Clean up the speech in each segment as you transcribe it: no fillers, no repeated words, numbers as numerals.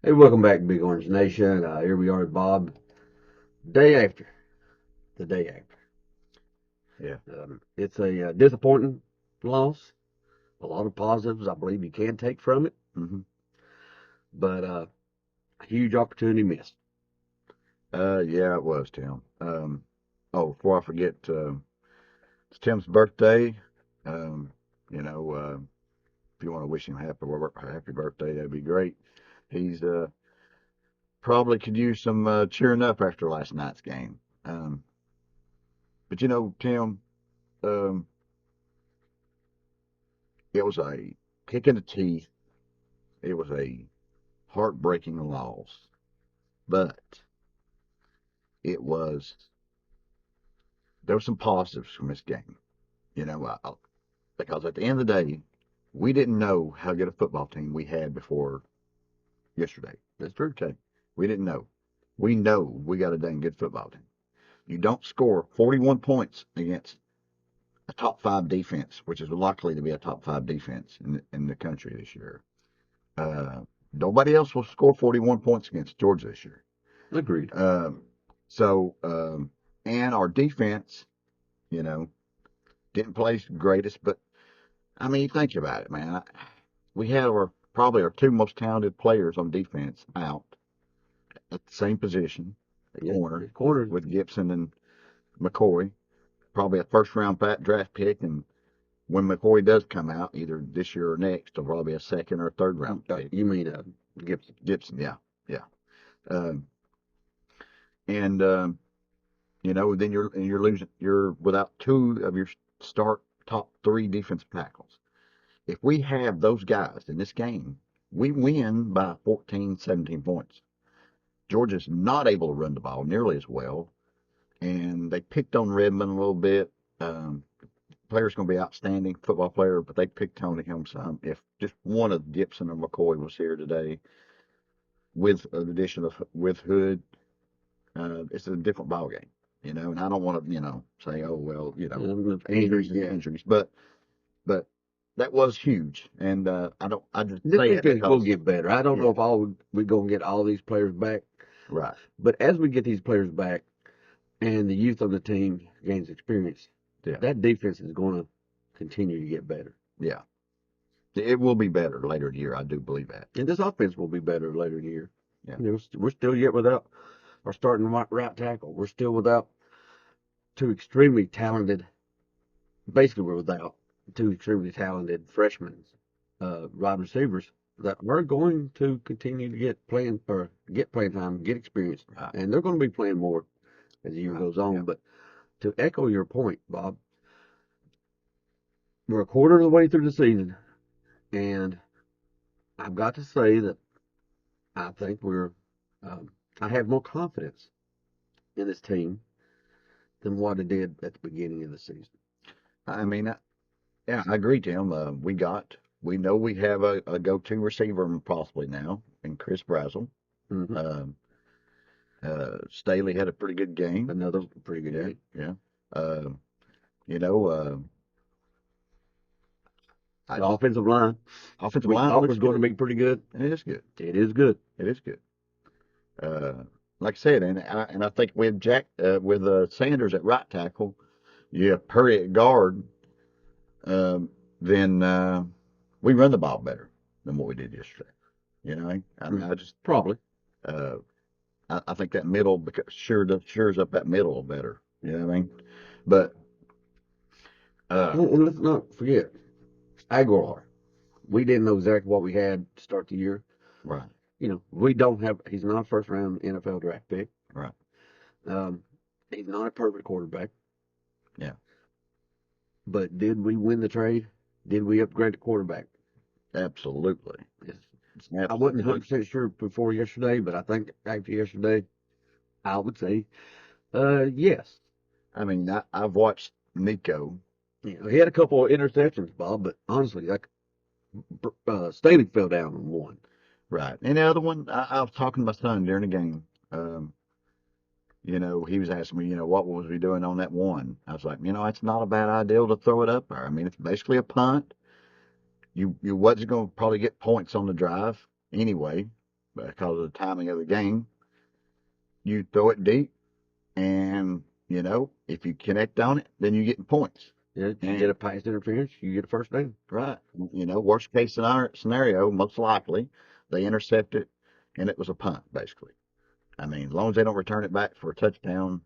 Hey, welcome back, Big Orange Nation. Here we are, Bob. Day after, the day after. Yeah. It's a disappointing loss. A lot of positives I believe you can take from it, hmm but a huge opportunity missed. yeah, it was Tim. Before I forget, it's Tim's birthday. Um, if you want to wish him happy birthday, that'd be great. He's probably could use some cheering up after last night's game. Um, but Tim, um, it was a kick in the teeth. It was a heartbreaking loss, but it was there were some positives from this game. You know, because at the end of the day, we didn't know how good a football team we had before yesterday. That's true. Okay. We didn't know. We know we got a dang good football team. You don't score 41 points against a top five defense, which is likely to be a top five defense in the country this year. Uh, Nobody else will score 41 points against Georgia this year. Agreed. Um, so, and our defense, you know, didn't play greatest, but I mean, think about it, man. We had probably our two most talented players on defense out at the same position, at Yeah, corner, corner. with Gibson and McCoy. Probably a first round draft pick, and when McCoy does come out, either this year or next, it'll probably be a second or third round pick. You mean Gibson? Gibson, yeah, yeah. Um, and then you're losing. You're without two of your start top three defensive tackles. If we have those guys in this game, we win by 14, 17 points. Georgia's not able to run the ball nearly as well, and they picked on Redmond a little bit. Player's going to be outstanding football player, but they picked on him some. If just one of Gibson or McCoy was here today, with an addition of with Hood, it's a different ball game, And I don't want to, say, oh well, Injuries, injuries and yeah. injuries, but that was huge, and I just This say it defense will because get better. I don't know yeah, if we're gonna get all these players back, right, but as we get these players back and the youth on the team gains experience, yeah, that defense is going to continue to get better. yeah. It will be better later in the year. I do believe that. And this offense will be better later in the year. Yeah. We're still yet without our starting right tackle. We're still without two extremely talented, basically, we're without two extremely talented freshmen, wide receivers that are going to continue to get playing time, get experience, Right. and they're going to be playing more as the year Right. goes on. Yeah. But to echo your point, Bob, we're a quarter of the way through the season, and I've got to say that I think um, I have more confidence in this team than what I did at the beginning of the season. I mean, yeah, I agree, Tim. We know we have a go-to receiver possibly now in Chris Brazzell. Hmm. Um, Staley had a pretty good game. Another pretty good Yeah, game. yeah. Uh, you know, The offensive line, offensive we line thought looks was going to good. be pretty good. It is good. It is good. It is good. Like I said, and I think with Sanders at right tackle, you have Purdy at guard, then we run the ball better than what we did yesterday. I mean, I just Probably. uh, I think that middle shores up that middle better. You know what I mean? But uh, And let's not forget Aguilar. We didn't know exactly what we had to start the year. right, We don't have. He's not a first round NFL draft pick. right, Um, he's not a perfect quarterback. yeah, But did we win the trade? Did we upgrade the quarterback? absolutely, Yes. I wasn't absolutely. 100% sure before yesterday, but I think after yesterday, I would say, yes. I mean, I've watched Nico. He had a couple of interceptions, Bob, but honestly, like Staley fell down on one. Right. And the other one, I was talking to my son during the game. Um, he was asking me, what was we doing on that one? I was like, it's not a bad idea to throw it up there. I mean, it's basically a punt. You wasn't going to probably get points on the drive anyway. because of the timing of the game. You throw it deep, and if you connect on it, then you get points. Yeah, you And get a pass interference, you get a first down. right, worst case scenario, most likely they intercept it, and it was a punt, basically. I mean, as long as they don't return it back for a touchdown,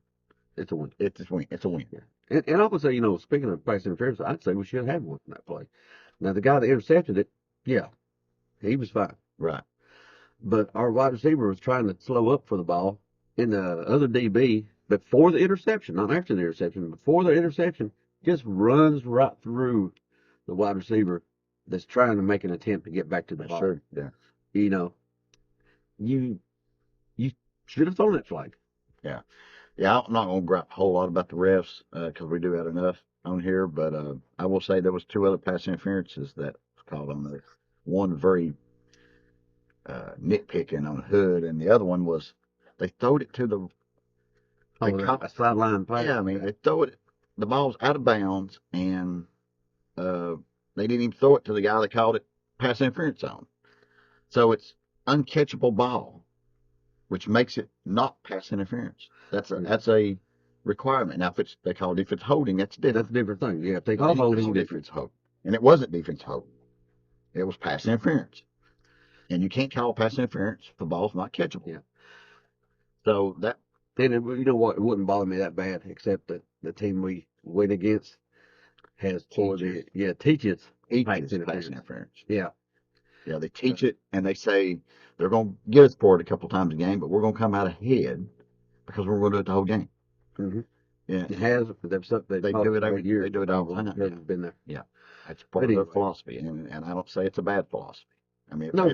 It's a win. it's a win. It's a win. Yeah. And I would say, speaking of pass interference, I'd say we should have had one in that play. Now, the guy that intercepted it, yeah, he was fine. Right. But our wide receiver was trying to slow up for the ball, and the other DB, before the interception, not after the interception, before the interception, just runs right through the wide receiver that's trying to make an attempt to get back to the That's ball. true. Yeah. You you should have thrown that flag. Yeah. Yeah. I'm not going to gripe a whole lot about the refs because we do have enough on here. But I will say there was 2 other pass interferences that was called on there. One very nitpicking on Hood, and the other one was they throwed it to the. They A sideline pass. Yeah, I mean they throw it. The ball's out of bounds, and they didn't even throw it to the guy that called it pass interference on. So it's uncatchable ball, which makes it not pass interference. That's a requirement. Now, they call it defense holding, that's different. That's a different thing. Yeah, if they call holding, defense holding, and it wasn't defense holding. It was pass interference, and you can't call pass interference if the ball's not catchable. Yeah. So that. And it wouldn't bother me that bad, except that the team we went against has teaches pass interference. Yeah. Yeah, they teach it, and they say they're going to get us for it a couple times a game, but we're going to come out ahead because we're going to do it the whole game. Mm-hmm. Yeah, it has. They do it every year. They do it all the time. Yeah. Been there. Yeah, that's part of their philosophy, and I don't say it's a bad philosophy. I mean, no,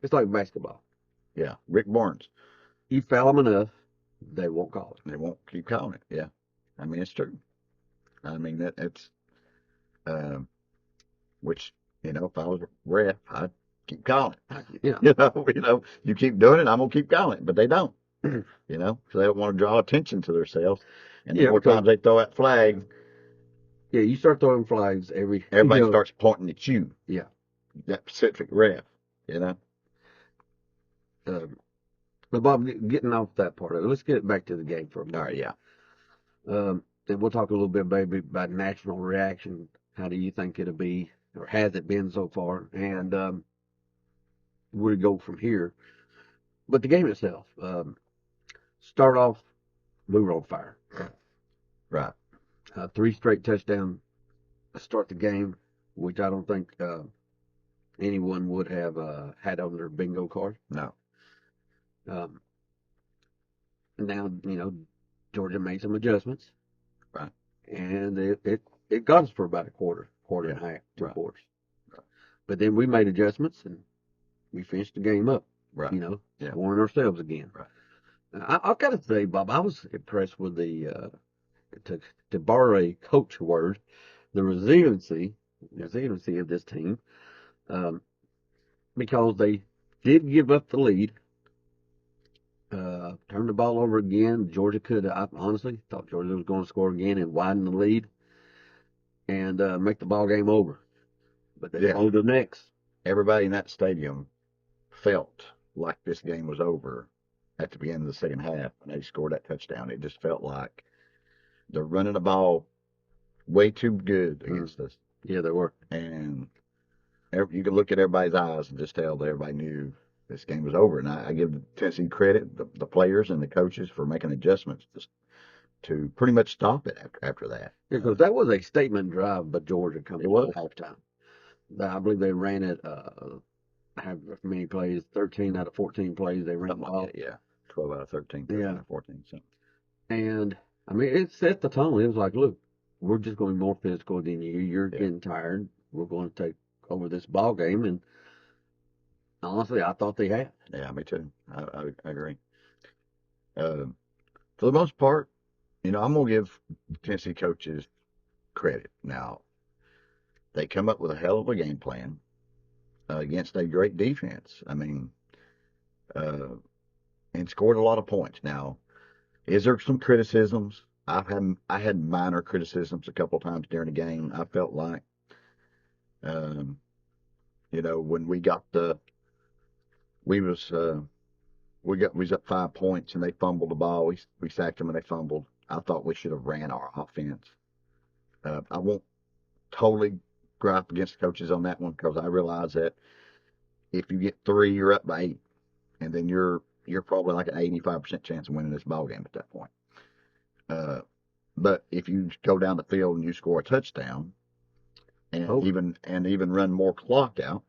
it's like basketball. Yeah, Rick Barnes. You foul them enough, they won't call it. They won't keep calling it. Yeah, I mean it's true. I mean it's, which if I was a ref, I'd keep calling it. Yeah. You keep doing it, I'm gonna keep calling it, but they don't. So they don't want to draw attention to themselves. And the more times they throw that flag, you start throwing flags everybody starts pointing at you. Yeah, that specific ref. But Bob, getting off that part of it, let's get back to the game for a minute. All right, yeah. And we'll talk a little bit maybe about national reaction. How do you think it'll be, or has it been so far? And where to go from here? But the game itself, start off, we were on fire. Right. 3 straight touchdowns to start the game, which I don't think anyone would have had on their bingo card. No. Now, Georgia made some adjustments. Right. And it got us for about a quarter and a half, 2 quarters. Right. But then we made adjustments and we finished the game up. Right. Scoring ourselves again. Right. I've got to say, Bob, I was impressed with the, to borrow a coach word, the resiliency of this team, because they did give up the lead, turned the ball over again. I honestly thought Georgia was going to score again and widen the lead and make the ball game over. But they hold the necks. Everybody in that stadium felt like this game was over at the beginning of the second half when they scored that touchdown. It just felt like they're running the ball way too good against us. Yeah, they were. And you could look at everybody's eyes and just tell that everybody knew this game was over. And I give Tennessee credit, the players and the coaches, for making adjustments to pretty much stop it after that. Because that was a statement drive by Georgia coming at halftime. I believe they ran it, however many plays, 13 out of 14 plays they ran the ball. Like that, yeah, 12 out of 13, out of 14. So. And, I mean, it set the tone. It was like, look, we're just going to be more physical than you. You're getting tired. We're going to take over this ball game. And honestly, I thought they had. Yeah, me too. I agree. For the most part, I'm going to give Tennessee coaches credit. Now, they come up with a hell of a game plan against a great defense. I mean, and scored a lot of points. Now, is there some criticisms? I had minor criticisms a couple times during the game. I felt like, when we got we was up 5 points and they fumbled the ball. We sacked them and they fumbled. I thought we should have ran our offense. I won't totally gripe against the coaches on that one because I realize that if you get 3, you're up by 8, and then you're probably like an 85% chance of winning this ball game at that point. But if you go down the field and you score a touchdown, and even run more clock out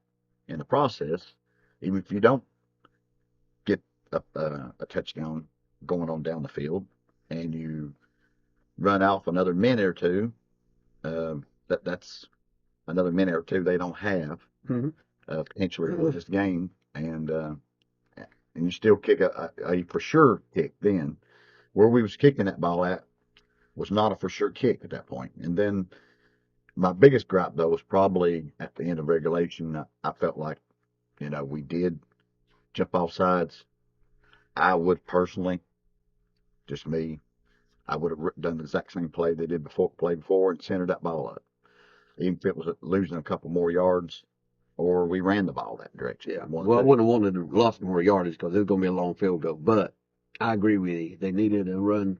in the process, even if you don't get a touchdown going on down the field, and you run off another minute or two, that's another minute or two they don't have potentially for this game, and you still kick a for sure kick. Then where we was kicking that ball at was not a for sure kick at that point. And then my biggest gripe though was probably at the end of regulation. I felt like, we did jump off sides. I would personally, just me, I would have done the exact same play they did before and centered that ball up, even if it was losing a couple more yards, or we ran the ball that direction. Yeah. Well, I wouldn't have wanted to lost more yardage because it was going to be a long field goal. But I agree with you. They needed to run.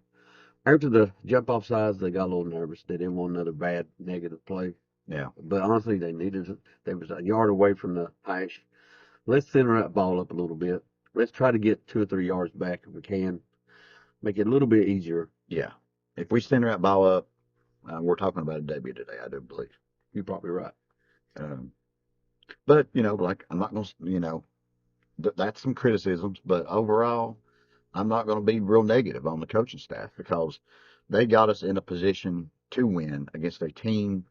After the jump off sides, they got a little nervous. They didn't want another bad negative play. Yeah. But honestly, they needed it. They was a yard away from the hash. Let's center that ball up a little bit. Let's try to get 2 or 3 yards back if we can. Make it a little bit easier. Yeah. If we center that ball up, we're talking about a W today, I do believe. You're probably right. But, like, I'm not going to, that's some criticisms, but overall, I'm not going to be real negative on the coaching staff because they got us in a position to win against a team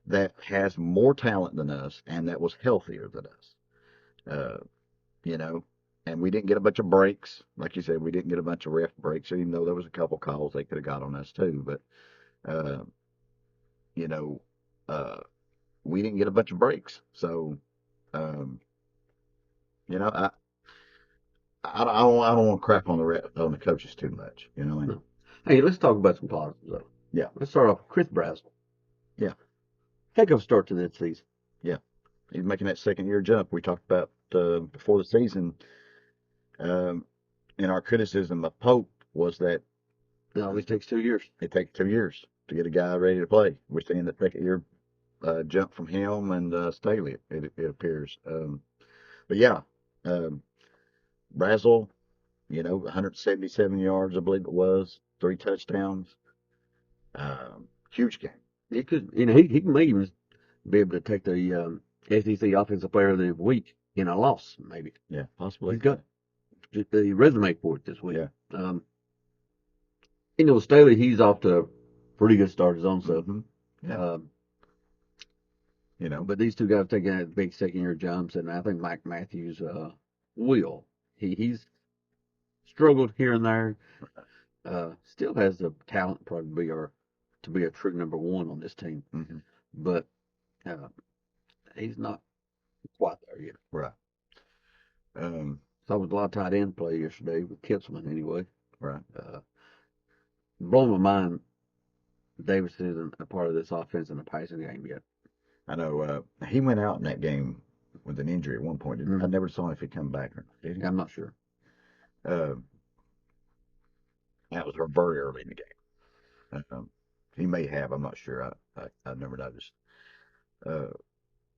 that has more talent than us and that was healthier than us. And we didn't get a bunch of breaks. Like you said, we didn't get a bunch of ref breaks, even though there was a couple calls they could have got on us too. But, we didn't get a bunch of breaks. So, I don't want to crap on the coaches too much. No. Hey, let's talk about some positives though. Yeah. Let's start off with Chris Brazel. Yeah. Heck of a start to that season. Yeah. He's making that second year jump. We talked about before the season. In our criticism of Pope was that it always takes 2 years. It takes 2 years to get a guy ready to play. We're seeing the second year jump from him and Staley, it appears. But yeah, Brazel, 177 yards, I believe it was, 3 touchdowns. Huge game. He could, he may even be able to take the SEC Offensive Player of the Week in a loss, maybe. Yeah, possibly. He's got the resume for it this week. Yeah. Staley, he's off to a pretty good start his own self. Mm-hmm. Yeah. But these two guys taking that big second year jumps, and I think Mike Matthews will. He's struggled here and there. Still has the talent probably to be a true number one on this team. Mm-hmm. But he's not quite there yet. Right. So it was a lot of tight end play yesterday with Kitzman anyway. Right. Blowing my mind, Davis isn't a part of this offense in the passing game yet. I know he went out in that game with an injury at one point. I never saw if he'd come back or not. Did he? I'm not sure. That was very early in the game. He may have. I'm not sure. I never noticed. As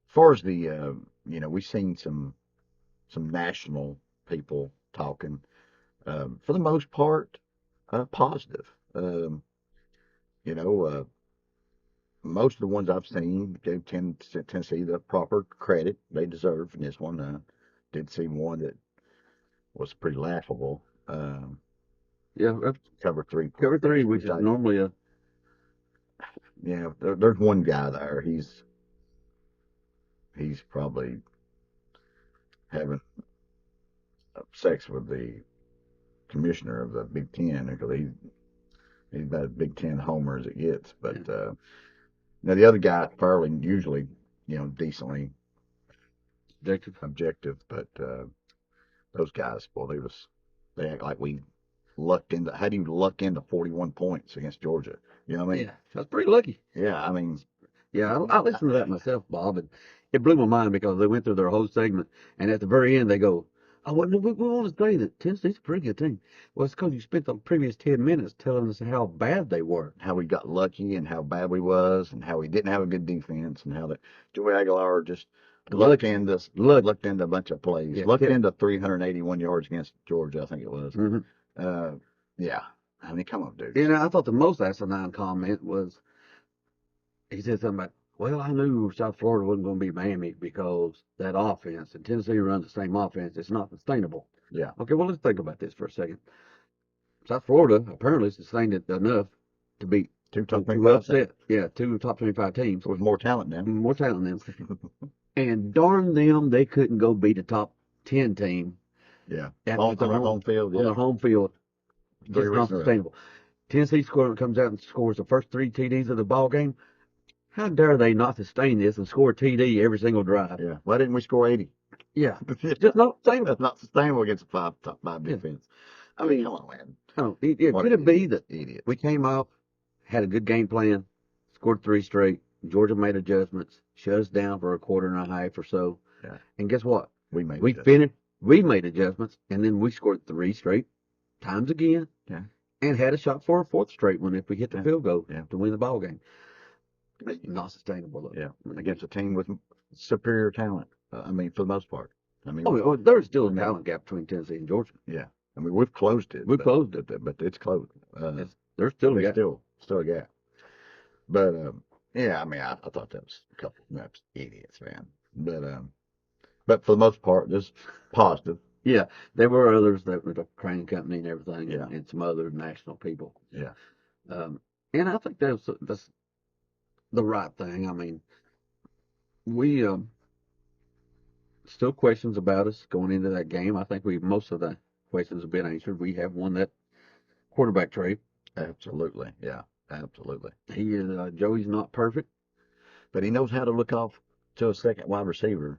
far as the, we've seen some national people talking. For the most part, positive. Most of the ones I've seen gave Tennessee the proper credit they deserve in this one. Did see one that was pretty laughable. Yeah, cover three. Cover three, which is normally a. Yeah, there's one guy there. He's probably having sex with the commissioner of the Big Ten because he's about as Big Ten homer as it gets. But now the other guy fairly usually decently objective, but those guys, boy, they act like we lucked into. How do you luck into 41 points against Georgia? You know what I mean? Yeah, that's pretty lucky. Yeah, I mean. Yeah, I listened to that myself, Bob, and it blew my mind because they went through their whole segment, and at the very end they go, I wouldn't. We want to say that Tennessee's a pretty good team. Well, it's because you spent the previous 10 minutes telling us how bad they were. How we got lucky and how bad we was and how we didn't have a good defense and how that Joey Aguilar just lucked into a bunch of plays. Yeah, Lucked into 381 yards against Georgia, I think it was. Mm-hmm. Yeah. I mean, come on, dude. And I thought the most asinine comment was he said something about, well, I knew South Florida wasn't going to be Miami because that offense, and Tennessee runs the same offense, it's not sustainable. Yeah. Okay, well, let's think about this for a second. South Florida apparently sustained it enough to beat Two top to 25 upset, teams. yeah, two top 25 teams. With more talent now. More talent than them. And darn them, they couldn't go beat a top 10 team. Yeah. On their home field. On their home field. It's not sustainable. Tennessee comes out and scores the first 3 TDs of the ball game. How dare they not sustain this and score a TD every single drive? Yeah. Why didn't we score 80? Yeah. It's just not sustainable. That's not sustainable against a top 5 defense. I mean, come on, man. Could it be that idiot. We came off, had a good game plan, scored 3 straight. Georgia made adjustments, shut us down for a quarter and a half or so. Yeah. And guess what? We made adjustments, and then we scored 3 straight times again. Yeah. And had a shot for a 4th straight one if we hit the field goal to win the ball game. Not sustainable, though. Yeah. Against a team with superior talent. I mean, for the most part. I mean, there's still a talent gap between Tennessee and Georgia. Yeah. I mean, we've closed it. But it's closed. There's still a gap. Still a gap. But yeah, I mean, I thought that was a couple of idiots, man. But for the most part, just positive. Yeah, there were others that were the Crane Company and everything, Yeah. and some other national people. Yeah. And I think that's the right thing. I mean, we still questions about us going into that game. I think most of the questions have been answered. We have won that quarterback trade. Absolutely, yeah, absolutely. He is Joey's not perfect, but he knows how to look off to a second wide receiver.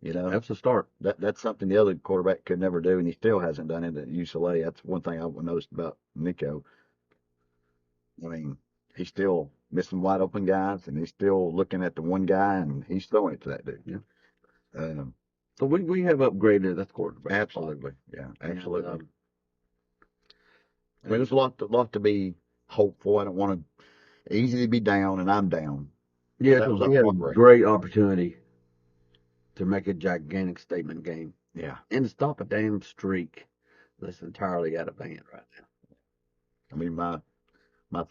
You know, that's a start. That's something the other quarterback could never do, and he still hasn't done it at UCLA. That's one thing I noticed about Nico. I mean, he's still missing wide open guys, and he's still looking at the one guy, and he's throwing it to that dude. Yeah. So we have upgraded that quarterback. Absolutely, yeah, absolutely. And, I mean, there's a lot to be hopeful. I don't want to easy to be down, and I'm down. Yeah, because we had a great opportunity to make a gigantic statement game. Yeah. And to stop a damn streak that's entirely out of hand right now. I mean, my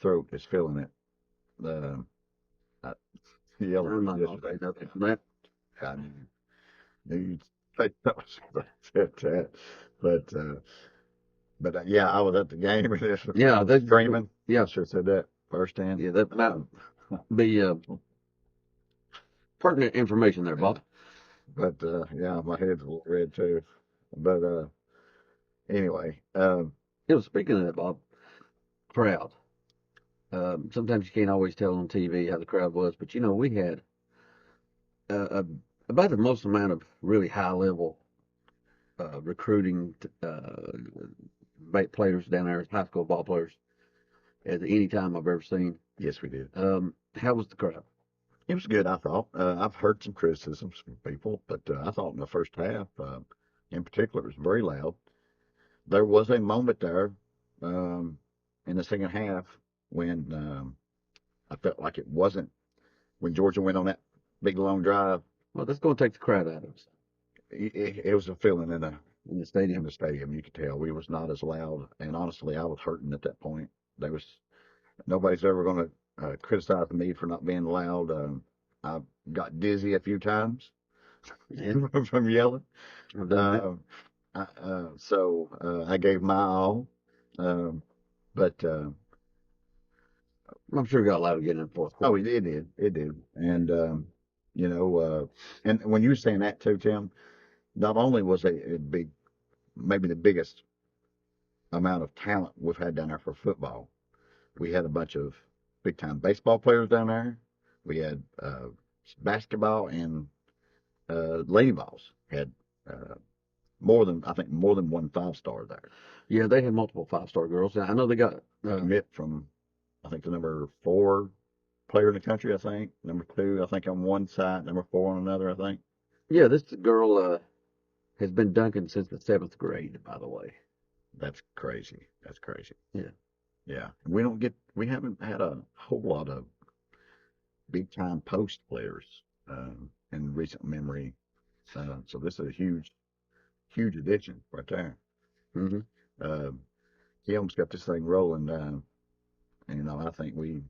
throat is feeling it. I yelled I'm not going to say nothing from that. I knew that was that. But yeah, I was at the game. Yeah, that's screaming. Yeah, I should have said that firsthand. Yeah, that might be pertinent information there, Bob. But yeah, my head's a little red too. But anyway, speaking of that, Bob, crowd. Sometimes you can't always tell on TV how the crowd was, but we had about the most amount of really high level recruiting players down there, high school ball players, at any time I've ever seen. Yes, we did. How was the crowd? It was good, I thought. I've heard some criticisms from people, but I thought in the first half, in particular, it was very loud. There was a moment there in the second half when I felt like it wasn't when Georgia went on that big long drive. Well, that's going to take the crowd out of us. It was a feeling in the stadium. In the stadium, you could tell we was not as loud, and honestly, I was hurting at that point. Nobody's ever going to criticize me for not being loud. I got dizzy a few times from yelling. So I gave my all, but I'm sure it got loud again in the fourth quarter. Oh, it did, and and when you were saying that too, Tim, not only was it a big, maybe the biggest amount of talent we've had down there for football. We had a bunch of big-time baseball players down there. We had basketball and lady balls. Had more than one 5-star there. Yeah, they had multiple 5-star girls. I know they got commit from, I think, the number 4 player in the country. I think number 2. I think on one side, number 4 on another. I think. Yeah, this girl. has been dunking since the 7th grade, by the way. That's crazy. That's crazy. Yeah. Yeah. We haven't had a whole lot of big time post players in recent memory. So this is a huge addition right there. Hmm. Uh, he almost got this thing rolling. I think we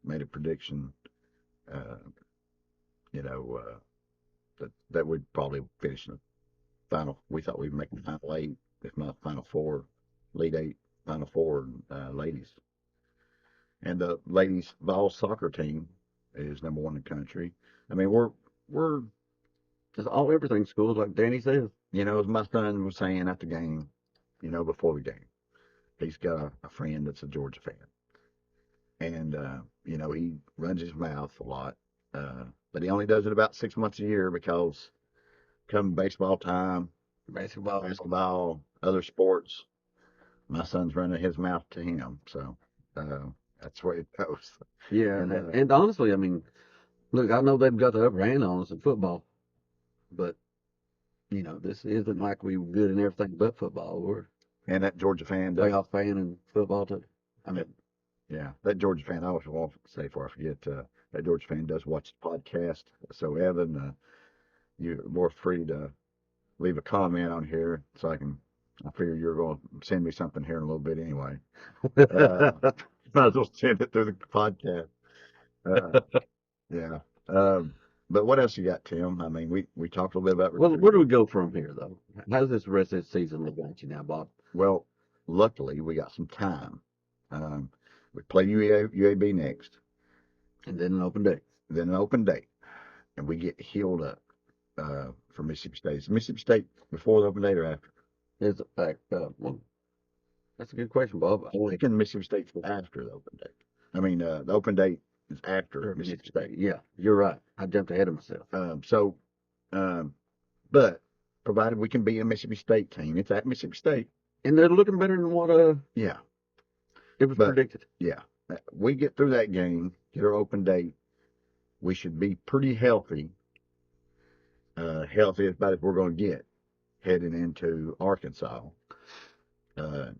made a prediction. Uh, that we'd probably finish in the final. We thought we'd make the final eight, if not final four, lead eight, final four, ladies. And the ladies VOLS soccer team is number one in the country. I mean, we're Just all everything schools, like Danny says. as my son was saying at the game, before the game, he's got a friend that's a Georgia fan, and he runs his mouth a lot, but he only does it about 6 months a year because come baseball time, basketball, other sports, my son's running his mouth to him. So that's where it goes. Yeah, And and honestly, I mean, look, I know they've got the upper hand on us in football, but this isn't like we were good in everything but football. We're that Georgia fan does. playoff fan in football too. I mean, Yeah, that Georgia fan. I always want to say before I forget. That Georgia fan does watch the podcast. So Evan, you're more free to leave a comment on here, so I figure you're going to send me something here in a little bit anyway. Might as well send it through the podcast. Uh, yeah. But what else you got, Tim? I mean, we talked a little bit about well, recruiting. where do we go from here, though? How's this rest of the season look at you now, Bob? Well, luckily we got some time. We play UAB next, And then an open day. then an open date, and we get healed up for Mississippi State. Is Mississippi State before the open date or after? Is well, that's a good question, Bob. I'm thinking Mississippi State's after the open date. I mean, the open date is after Or Mississippi Mississippi State. State. Yeah, you're right. I jumped ahead of myself. But provided we can beat a Mississippi State team, it's at Mississippi State. And they're looking better than what Yeah, it was But- predicted. yeah. We get through that game, get our open date. We should be pretty healthy. Healthy as about as we're going to get heading into Arkansas.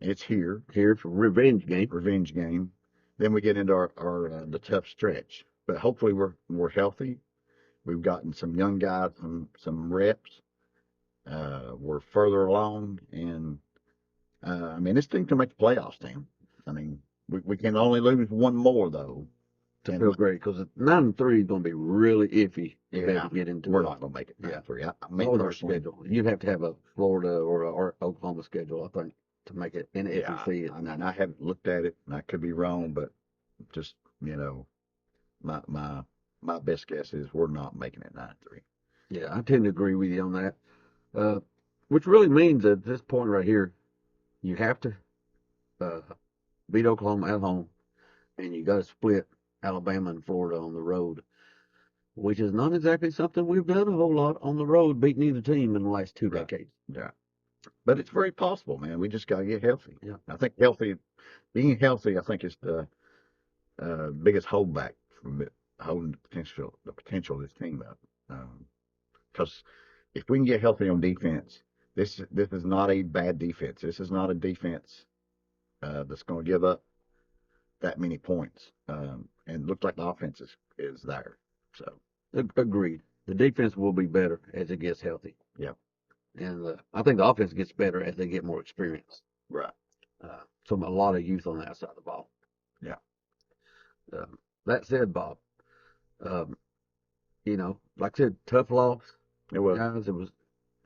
It's here, Here for revenge game. revenge game. Then we get into our the tough stretch. But hopefully we're healthy. We've gotten some young guys, some reps. We're further along, and I mean this team can make the playoffs, Tim. I mean we can only lose one more though. To And feel great, because 9-3 is going to be really iffy to be able to get into we're it. not going to make it Yeah. 9-3. I On mean, our personally, schedule. You'd have to have a Florida or Oklahoma schedule, I think, to make it in the yeah, SEC. and I haven't looked at it, and I could be wrong, but just my best guess is we're not making it 9-3. Yeah, I tend to agree with you on that. Which really means at this point right here, you have to beat Oklahoma at home, and you got to split Alabama and Florida on the road, which is not exactly something we've done a whole lot on the road, beating either team in the last two Right. decades. Yeah, but it's very possible, man. We just got to get healthy. Yeah. I think being healthy, I think is the biggest holdback from holding the potential of this team up. Because if we can get healthy on defense, this is not a bad defense. This is not a defense that's going to give up that many points. And it looks like the offense is there. So Agreed. The defense will be better as it gets healthy. Yep. And I think the offense gets better as they get more experience. right. So a lot of youth on that side of the ball. Yeah. That said, Bob, like I said, tough loss. It was. Guys, it was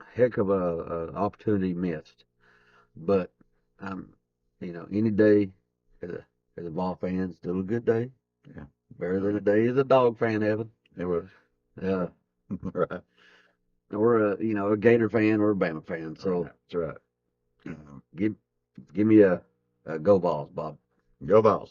a heck of a opportunity missed. But any day as a ball fan, still a good day. Yeah. Better than a day as a dog fan, Evan. It was. Right. Or a Gator fan or a Bama fan. So That's right. give me a go balls, Bob. Go Vols.